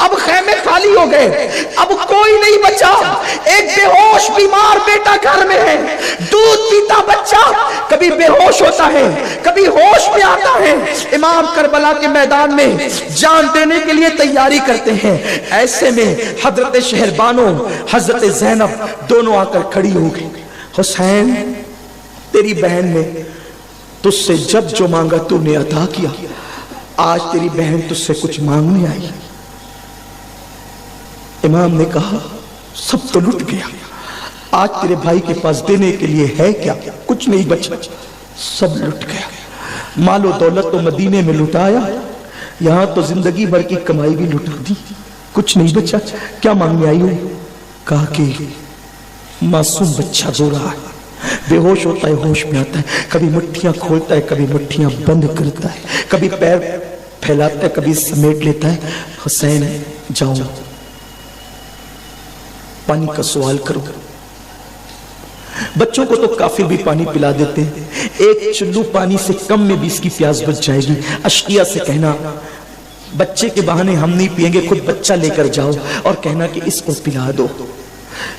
اب خیمے خالی ہو گئے, اب کوئی نہیں بچا. ایک بے ہوش بیمار بیٹا گھر میں ہے, دودھ پیتا بچہ کبھی بے ہوش ہوتا ہے کبھی ہوش میں آتا ہے. امام کربلا کے میدان میں جان دینے کے لیے تیاری کرتے ہیں. ایسے میں حضرت شہربانو حضرت زینب دونوں آ کر کھڑی ہو گئی. حسین تیری بہن نے تجھ سے جب جو مانگا تو نے عطا کیا, آج تیری بہن تجھ سے کچھ مانگنے آئی. امام نے کہا سب تو لٹ گیا, آج تیرے بھائی کے پاس دینے کے لیے ہے کیا؟ کچھ نہیں بچا, سب لٹ گیا. مال و دولت تو مدینے میں لٹایا, یہاں تو زندگی بھر کی کمائی بھی لٹا دی, کچھ نہیں بچا. کیا مانگنے آئی ہو؟ کہا کہ معصوم بچہ رو رہا ہے, بے ہوش ہوتا ہے ہوش میں آتا ہے, کبھی مٹھیاں کھولتا ہے کبھی مٹھیاں بند کرتا ہے, کبھی پیر پھیلاتا ہے کبھی سمیٹ لیتا ہے. حسین جاؤ پانی کا سوال کرو. بچوں کو تو کافر بھی پانی پلا دیتے ہیں, ایک چلو پانی سے کم میں بھی اس کی پیاس بچ جائے گی. اشقیاء سے کہنا بچے کے بہانے ہم نہیں پیئیں گے, خود بچہ لے کر جاؤ اور کہنا کہ اس کو پلا دو.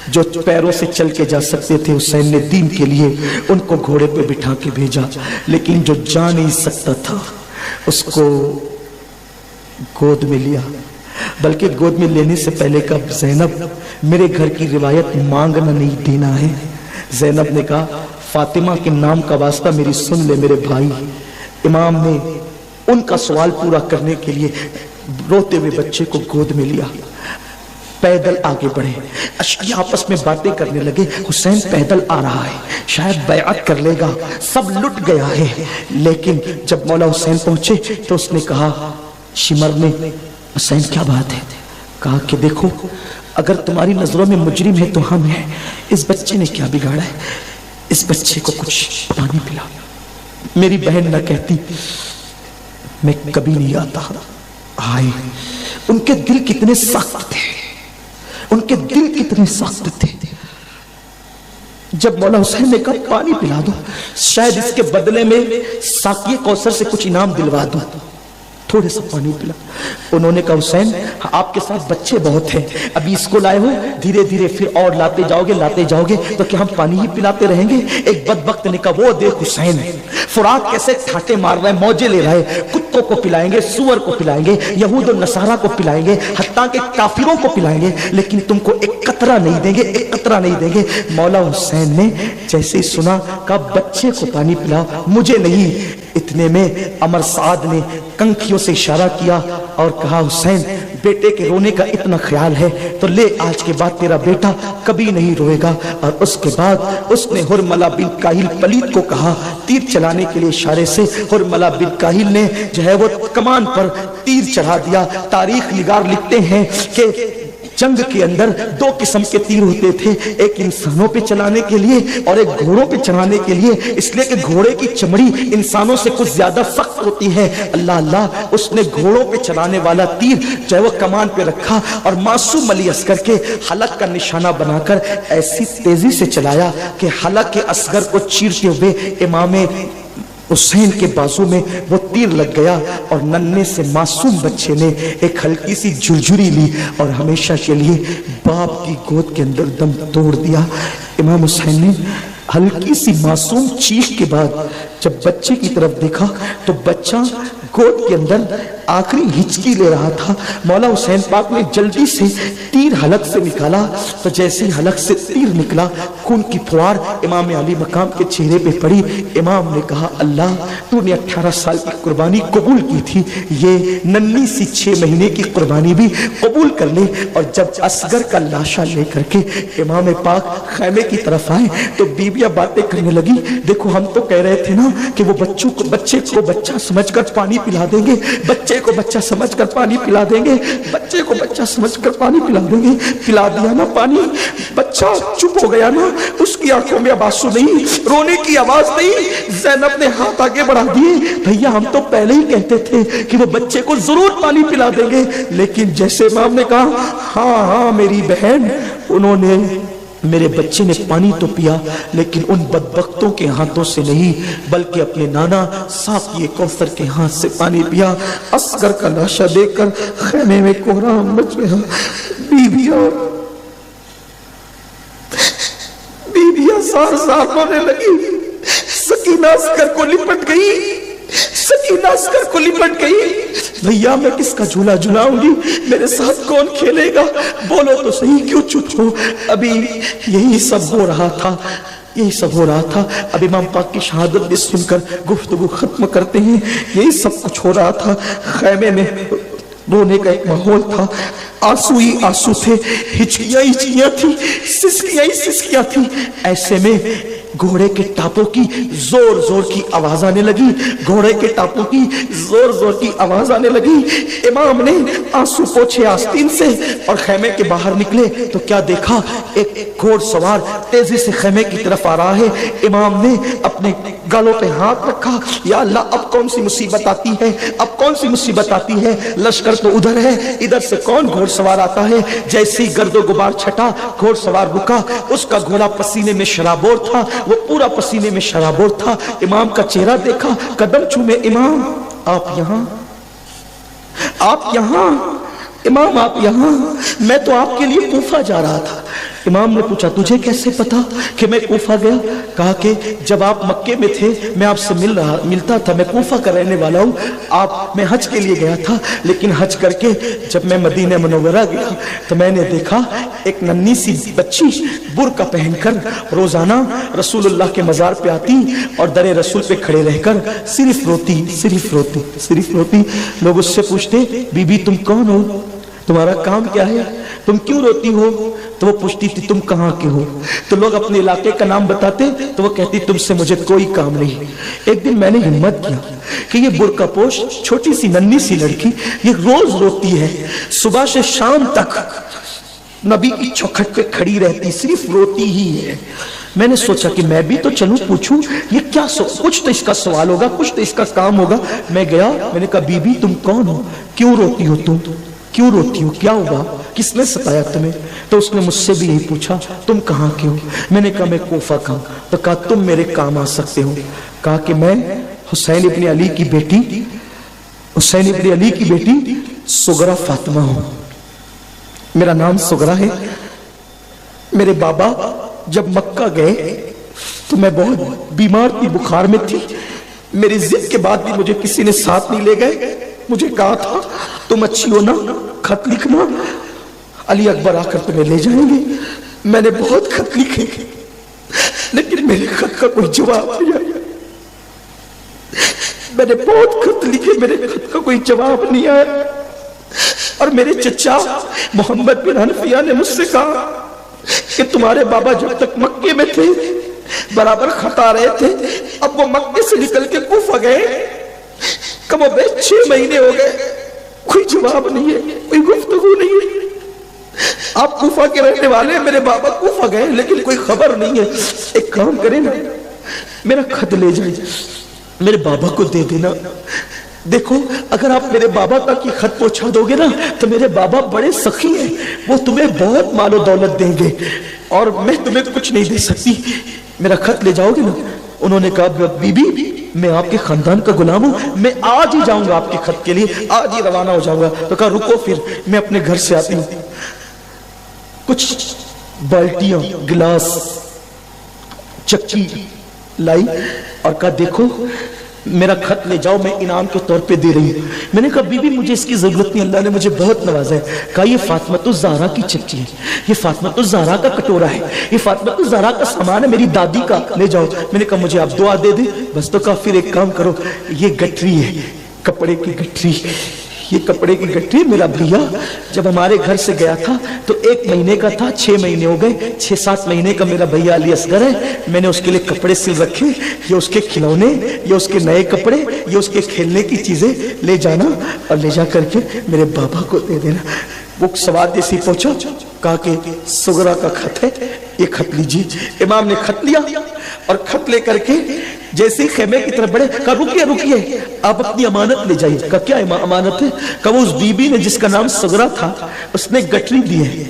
جو پیروں سے چل کے جا سکتے تھے حسین نے دین کے لیے ان کو گھوڑے پہ بٹھا کے بھیجا, لیکن جو جا نہیں سکتا تھا اس کو گود میں لیا. بلکہ گود میں لینے سے پہلے کہا زینب میرے گھر کی روایت مانگنا نہیں دینا ہے. زینب نے کہا فاطمہ کے نام کا واسطہ میری سن لے میرے بھائی. امام نے ان کا سوال پورا کرنے کے لیے روتے ہوئے بچے کو گود میں لیا. پیدل آگے بڑھے, اشقیاء آپس میں باتیں کرنے لگے. حسین پیدل آ رہا ہے, شاید بیعت کر لے گا, سب لٹ گیا ہے. لیکن جب مولا حسین پہنچے تو اس نے کہا شمر نے حسین کیا بات ہے؟ کہا کہ دیکھو اگر تمہاری نظروں میں مجرم ہے تو ہم ہیں, اس بچے نے کیا بگاڑا ہے, اس بچے کو کچھ پانی پلا. میری بہن نہ کہتی میں کبھی نہیں آتا. آئے, ان کے دل کتنے سخت تھے, ان کے دل کتنے سخت تھے. جب مولا حسین نے کہا پانی پلا دو, شاید اس کے بدلے میں ساقی کوثر سے کچھ انعام دلوا دو, تھوڑے سا پانی پلا. انہوں نے کہا حسین آپ کے ساتھ بچے بہت ہیں, ابھی اس کو لائے ہو, دھیرے دھیرے پھر اور لاتے جاؤ گے تو کیا ہم پانی ہی پلاتے رہیں گے؟ ایک بدبخت نے کہا وہ دیکھ حسین فرات کیسے ٹھاٹے مار رہا ہے, موجے لے رہا ہے, کتوں کو پلائیں گے, سور کو پلائیں گے, یہود و نصارہ کو پلائیں گے, حتیٰ کہ کافروں کو پلائیں گے, لیکن تم کو ایک قطرہ نہیں دیں گے, ایک قطرہ نہیں دیں گے. مولا حسین نے جیسے ہی سنا کہا بچے کو پانی پلا, مجھے نہیں. اتنے میں عمر سعد نے کنکھیوں سے اشارہ کیا اور کہا حسین بیٹے کے رونے کا اتنا خیال ہے تو لے, آج کے بعد تیرا بیٹا کبھی نہیں روئے گا. اور اس کے بعد اس نے حرملہ بن کاہل پلید کو کہا تیر چلانے کے لیے اشارے سے. حرملہ بن کاہل نے جو ہے وہ کمان پر تیر چڑھا دیا. تاریخ نگار لکھتے ہیں کہ جنگ کے اندر دو قسم کے تیر ہوتے تھے, ایک انسانوں پہ چلانے کے لیے اور ایک گھوڑوں پہ چلانے کے لیے, اس لیے کہ گھوڑے کی چمڑی انسانوں سے کچھ زیادہ سخت ہوتی ہے. اللہ اس نے گھوڑوں پہ چلانے والا تیر جو ہے وہ کمان پہ رکھا اور معصوم علی اصغر کے حلق کا نشانہ بنا کر ایسی تیزی سے چلایا کہ حلق کے اصغر کو چیرتے ہوئے امام حسین کے بازو میں وہ تیر لگ گیا اور ننھے سے معصوم بچے نے ایک ہلکی سی جھرجھری لی اور ہمیشہ کے لیے باپ کی گود کے اندر دم توڑ دیا. امام حسین نے ہلکی سی معصوم چیخ کے بعد جب بچے کی طرف دیکھا تو بچہ گود کے اندر آخری ہچکی لے رہا تھا. مولا حسین پاک نے جلدی سے تیر حلق سے نکالا تو جیسے حلق سے تیر نکلا خون کی پھوار امام علی مقام کے چہرے پہ پڑی. امام نے کہا اللہ تو نے 18 سال کی قربانی قبول کی تھی, یہ ننھی سی 6 مہینے کی قربانی بھی قبول کر لے. اور جب اصغر کا لاشا لے کر کے امام پاک خیمے کی طرف آئے تو بیویاں باتیں کرنے لگی, دیکھو ہم تو کہہ رہے تھے نا کہ وہ بچے کو بچہ سمجھ کر پانی پلا دیں گے, بچے کو بچہ سمجھ کر پانی پلا دیں گے, بچے کو بچہ سمجھ کر پانی پلا دیں گے. پلا دیا نا پانی, بچہ چپ ہو گیا نا, اس کی آنکھوں میں اب آنسو نہیں, رونے کی آواز نہیں. زینب نے ہاتھ آگے بڑھا دیے, بھیا ہم تو پہلے ہی کہتے تھے کہ وہ بچے کو ضرور پانی پلا دیں گے. لیکن جیسے امام نے کہا ہاں میری بہن, انہوں نے میرے بچے نے پانی تو پیا لیکن ان بدبختوں کے ہاتھوں سے نہیں بلکہ اپنے نانا ساقی کوثر کے ہاتھ سے پانی پیا۔ اصغر کا لاشا دیکھ کر خیمے میں کوہرام مچ گیا۔ بیویاں زار زار رونے لگی۔ سکینہ اصغر کو لپٹ گئی، سکینہ اصغر کو لپٹ گئی۔ بھیا میں کس کا جھولا جھلاؤں گی، میرے ساتھ کون کھیلے گا، بولو تو صحیح کیوں چپ ہو۔ ابھی یہی سب ہو رہا تھا، یہی سب ہو رہا تھا۔ اب امام پاک کی شہادت بھی سن کر گفتگو ختم کرتے ہیں۔ یہی سب کچھ ہو رہا تھا، خیمے میں رونے کا ایک ماحول تھا، آنسو ہی آنسو تھے، ہچکیاں ہچکیاں تھی، سسکیاں ہی سسکیاں تھی۔ ایسے میں گھوڑے کے ٹاپوں کی زور زور کی آواز آنے لگی، گھوڑے کے ٹاپوں کی زور زور کی آواز آنے لگی۔ امام نے آنسو پوچھے آستین سے اور خیمے کے باہر نکلے تو کیا دیکھا، ایک گھوڑ سوار تیزی سے خیمے کی طرف آ رہا ہے۔ امام نے اپنے گالوں پہ ہاتھ رکھا، یا اللہ اب کون سی مصیبت آتی ہے، اب کون سی مصیبت آتی ہے، لشکر تو ادھر ہے، ادھر سے کون گھوڑ سوار آتا ہے۔ جیسی گرد و غبار چھٹا، گھوڑ سوار رکا، اس کا گھوڑا پسینے میں شرابور تھا، وہ پورا پسینے میں شرابور تھا۔ امام کا چہرہ دیکھا، قدم چومے، امام آپ یہاں، آپ یہاں، امام آپ یہاں، میں تو آپ کے لیے کوفہ جا رہا تھا۔ امام نے پوچھا تجھے کیسے پتا کہ میں کوفہ گیا؟ کہا کہ جب آپ مکے میں تھے میں آپ سے ملتا تھا، میں کوفہ کا رہنے والا ہوں، میں حج کے لیے گیا تھا، لیکن حج کر کے جب میں مدینہ منورہ گیا تو میں نے دیکھا ایک ننھی سی بچی برقع پہن کر روزانہ رسول اللہ کے مزار پہ آتی اور در رسول پہ کھڑے رہ کر صرف روتی صرف روتی صرف روتی۔ لوگ اس سے پوچھتے بی بی تم کون ہو، تمہارا کام کیا ہے، تم کیوں روتی ہو؟ تو وہ پوچھتی تھی تم کہاں کے ہو؟ تو لوگ اپنے علاقے کا نام بتاتے تو وہ کہتی تم سے مجھے کوئی کام نہیں۔ ایک دن میں نے ہمت کیا کہ یہ برقع پوش چھوٹی سی ننھی سی لڑکی یہ روز روتی ہے، صبح سے شام تک نبی کی چوکھٹ پہ کھڑی رہتی، صرف روتی ہی ہے۔ میں نے سوچا کہ میں بھی تو چلوں پوچھوں یہ کیا کچھ تو اس کا سوال ہوگا، کچھ تو اس کا کام ہوگا۔ میں گیا، میں نے کہا بی بی تم کون ہو، کیوں روتی ہو، تم کیوں روتی ہو، کیا ہوا، کس نے ستایا تمہیں؟ تو اس نے مجھ سے بھی یہی پوچھا تم کہاں کے ہو؟ میں نے کہا میں کوفہ کا ہوں۔ تو کہا تم میرے کام آ سکتے ہو۔ کہا کہ میں حسین ابن علی کی بیٹی، حسین ابن علی کی بیٹی سغرا فاطمہ ہوں، میرا نام سغرا ہے۔ میرے بابا جب مکہ گئے تو میں بہت بیمار تھی، بخار میں تھی، میری ضد کے بعد بھی مجھے کسی نے ساتھ نہیں لے گئے۔ مجھے کہا تھا تم اچھی ہو نا، خط لکھنا، علی اکبر آ کر تمہیں لے جائیں گے۔ میں نے بہت خط لکھے لیکن میرے خط کا کوئی جواب نہیں آیا۔ میں نے بہت خط لکھے، میرے خط کا کوئی جواب نہیں آیا۔ اور میرے چچا محمد بن حنفیہ نے مجھ سے کہا کہ تمہارے بابا جب تک مکے میں تھے برابر خط آ رہے تھے، اب وہ مکے سے نکل کے کوفہ گئے، کم و بیش 6 مہینے ہو گئے، کوئی جواب نہیں ہے، کوئی گفتگو نہیں ہے۔ آپ کوفہ کے رہنے والے، میرے بابا کوفہ گئے لیکن کوئی خبر نہیں ہے۔ ایک کام کریں نا، میرا خط لے جائیں، میرے بابا کو دے دینا۔ دیکھو اگر آپ میرے بابا تک یہ خط پہنچا دو گے نا تو میرے بابا بڑے سخی ہیں، وہ تمہیں بہت مال و دولت دیں گے اور میں تمہیں کچھ نہیں دے سکتی، میرا خط لے جاؤ گے نا؟ انہوں نے کہا بی بی میں آپ کے خاندان کا غلام ہوں، میں آج ہی جاؤں گا آپ کے خط کے لیے، آج ہی روانہ ہو جاؤں گا۔ تو کہا رکو پھر میں اپنے گھر سے آتی ہوں۔ کچھ بالٹیاں، گلاس، چکی لائی اور کہا دیکھو میرا خط لے جاؤ، میں انعام کے طور پہ دے رہی ہوں۔ میں نے کہا بی بی مجھے اس کی ضرورت نہیں، اللہ نے مجھے بہت نوازا ہے۔ کہا یہ فاطمہ الزہرا کی چکی ہے، یہ فاطمہ الزہرا کا کٹورا ہے، یہ فاطمہ الزہرا کا سامان ہے میری دادی کا، لے جاؤ۔ میں نے کہا مجھے آپ دعا دے دیں بس۔ تو کہا پھر ایک کام کرو، یہ گٹری ہے، کپڑے کی گٹری، یہ کپڑے کی گٹری میرا بھیا جب ہمارے گھر سے گیا تھا تو 1 مہینے کا تھا، 6 مہینے ہو گئے، 6-7 مہینے کا میرا بھیا علی اصغر ہے۔ میں نے اس کے لیے کپڑے سل رکھے، یہ اس کے کھلونے، یہ اس کے نئے کپڑے، یہ اس کے کھیلنے کی چیزیں لے جانا اور لے جا کر کے میرے بابا کو دے دینا۔ وہ سوار جیسی پہنچا، کہا کہ سغرا کا خط ہے، یہ خط لیجیے۔ امام نے خط لیا اور خط لے کر کے جیسے خیمے کی طرف بڑھے، کہا رکیے رکیے آپ اپنی امانت لے جائیے۔ کہا کیا امانت ہے؟ کہا اس بی بی نے جس کا نام سغرا تھا اس نے گٹری دی ہے۔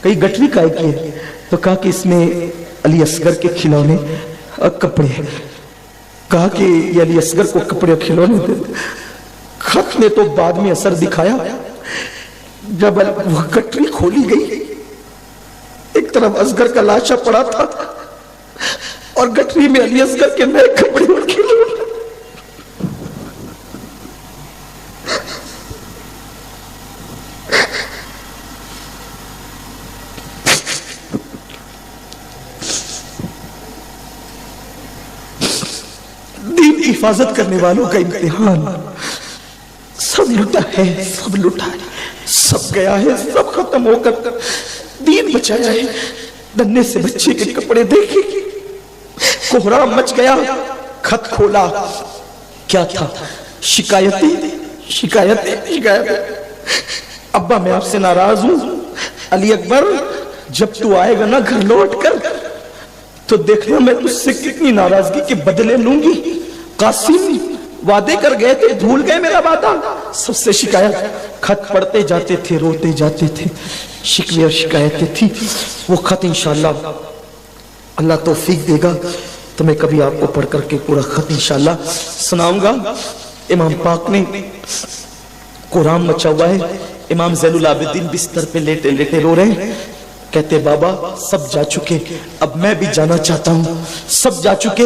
کہا گٹری کا ہے؟ تو کہا کہ اس میں علی اصغر کے کھلونے اور کپڑے ہیں. کہا کہ یہ علی اصغر کو کپڑے اور کھلونے دے. خط نے تو بعد میں اثر دکھایا. جب وہ گٹری کھولی گئی ایک طرف اصغر کا لاشا پڑا تھا اور گٹری میں علی اصغر کے نئے کپڑے اور کھلونے. دین کی حفاظت کرنے والوں کا امتحان سب لٹا ہے, سب لٹا ہے, سب گیا ہے, سب ختم ہو کر دین بچایا ہے. ننھے سے بچے کے کپڑے دیکھے, کوہرام مچ گیا. خط کھولا, کیا تھا؟ شکایتیں شکایتیں شکایتیں. ابا میں آپ سے ناراض ہوں. علی اکبر جب تو آئے گا نا گھر لوٹ کر تو دیکھنا میں تجھ سے کتنی ناراضگی کے بدلے لوں گی. قاسم وعدے کر گئے تھے, بھول گئے میرا وعدہ. سب سے شکایت. خط پڑھتے جاتے تھے, روتے جاتے تھے, شکوے اور شکایتیں تھی. وہ خط انشاءاللہ اللہ توفیق دے گا تو میں کبھی آپ کو پڑھ کر کے پورا خط انشاءاللہ سناؤں گا. امام پاک نے قرآن مچا ہوا ہے. امام زین العابدین بستر پہ لیٹے لیٹے رو رہے ہیں. کہتے بابا سب جا چکے, اب میں بھی جانا چاہتا ہوں. سب جا چکے,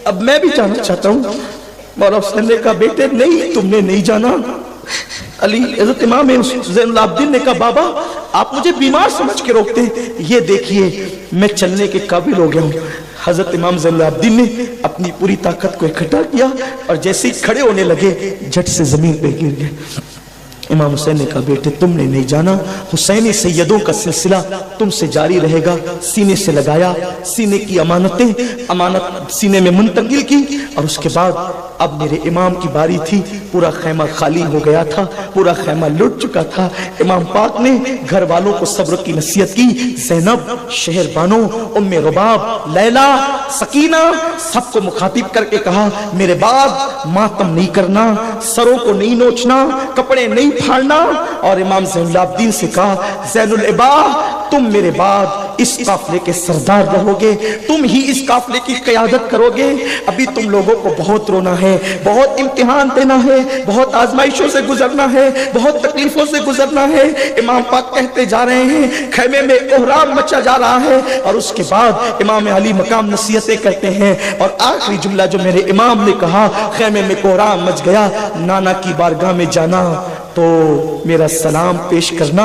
اب میں بھی جانا چاہتا ہوں. مولا حسین نے کہا بیٹے نہیں, تم نے نہیں جانا. علی حضرت امام زین العابدین نے کہا بابا آپ مجھے بیمار سمجھ کے روکتے ہیں, یہ دیکھیے میں چلنے کے قابل ہو گیا ہوں. حضرت امام زین العابدین نے اپنی پوری طاقت کو اکٹھا کیا اور جیسے ہی کھڑے ہونے لگے جھٹ سے زمین پہ گر گئے. امام حسین نے کہا بیٹے تم نے نہیں جانا, حسینی سیدوں کا سلسلہ تم سے جاری رہے گا. سینے سے لگایا, سینے کی امانت سینے میں منتقل کی اور اس کے بعد اب میرے امام کی باری تھی. پورا خیمہ خالی ہو گیا تھا, پورا خیمہ لٹ چکا تھا. امام پاک نے گھر والوں کو صبر کی نصیحت کی. زینب, شہر بانو, ام رباب, لیلا, سکینہ سب کو مخاطب کر کے کہا میرے بعد ماتم نہیں کرنا, سروں کو نہیں نوچنا, کپڑے نہیں پھاڑنا. اور امام زین العابدین سے کہا زین العباد تم میرے بعد اس قافلے کے سردار رہو گے, تم ہی اس قافلے کی قیادت کرو گے. ابھی تم لوگوں کو بہت رونا ہے, بہت امتحان دینا ہے, بہت آزمائشوں سے گزرنا ہے, بہت تکلیفوں سے گزرنا ہے. امام پاک کہتے جا رہے ہیں, خیمے میں کوہرام مچا جا رہا ہے. اور اس کے بعد امام علی مقام نصیحتیں کرتے ہیں اور آخری جملہ جو میرے امام نے کہا خیمے میں کوہرام مچ گیا, نانا کی بارگاہ میں جانا تو میرا سلام پیش کرنا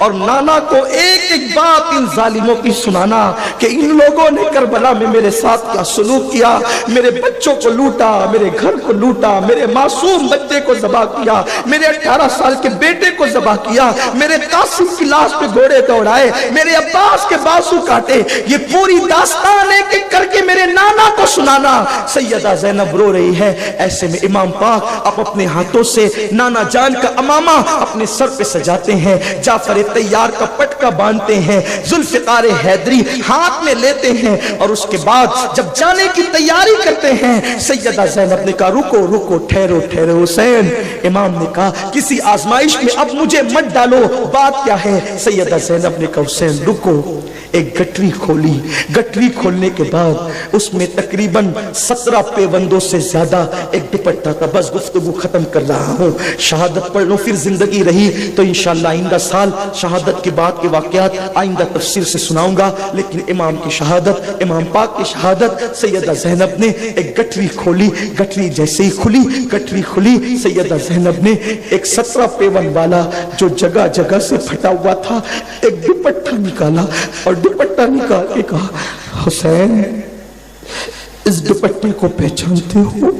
اور نانا کو ایک ایک بات ان ظالموں کی سنانا کہ ان لوگوں نے کربلا میں میرے ساتھ کیا سلوک کیا, میرے بچوں کو لوٹا, میرے گھر کو لوٹا, میرے معصوم بچے کو ذبح کیا, میرے 18 سال کے بیٹے کو ذبح کیا, میرے قاسم کی لاش پہ گھوڑے دوڑائے, میرے عباس کے بازو کاٹے. یہ پوری داستان ایک ایک کر کے میرے نانا کو سنانا. سیدہ زینب رو رہی ہے. ایسے میں امام پاک اب اپنے ہاتھوں سے نانا جان کا اپنے سر پہ سجاتے ہیں, جعفر طیار کا پٹکا باندھتے ہیں, ذوالفقار حیدری ہاتھ میں لیتے ہیں اور اس کے بعد جب جانے کی تیاری کرتے ہیں سیدہ زینب نے کہا رکو رکو, ٹھہرو ٹھہرو حسین. امام نے کہا کسی آزمائش میں اب مجھے مت ڈالو, بات کیا ہے؟ سیدہ زینب نے کہا حسین رکو. ایک گٹری کھولی, گٹری کھولنے کے بعد اس میں تقریباً 17 پیوندوں سے زیادہ ایک دوپٹہ تھا. بس گفتگو ختم کر رہا ہوں, شہادت پڑھ لو پھر زندگی رہی تو انشاءاللہ آئندہ سال شہادت کے بعد کے واقعات آئندہ تفصیل سے سناؤں گا. لیکن امام کی شہادت, امام پاک کی شہادت, سیدہ زینب نے ایک گٹری کھولی. گٹری جیسے ہی کھلی, گٹری کھلی, سیدہ زینب نے ایک 17 پیون والا جو جگہ جگہ سے پھٹا ہوا تھا ایک دوپٹہ نکالا اور دوپٹہ نکال کے کہا حسین اس دوپٹے کو پہچانتے ہو؟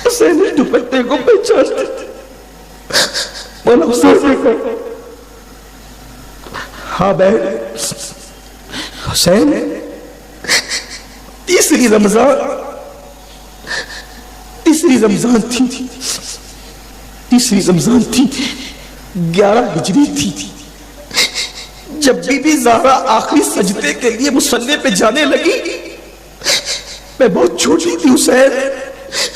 حسین اس دوپٹے کو پہچانتے تھے. مولا حسین نے کہا ہاں بیٹھ. حسین تیسری رمضان تھی, تیسری رمضان تھی, 11 ہجری تھی. جب بی بی زہرا آخری سجدے کے لیے مصلی پہ جانے لگی, میں بہت چھوٹی تھی حسین,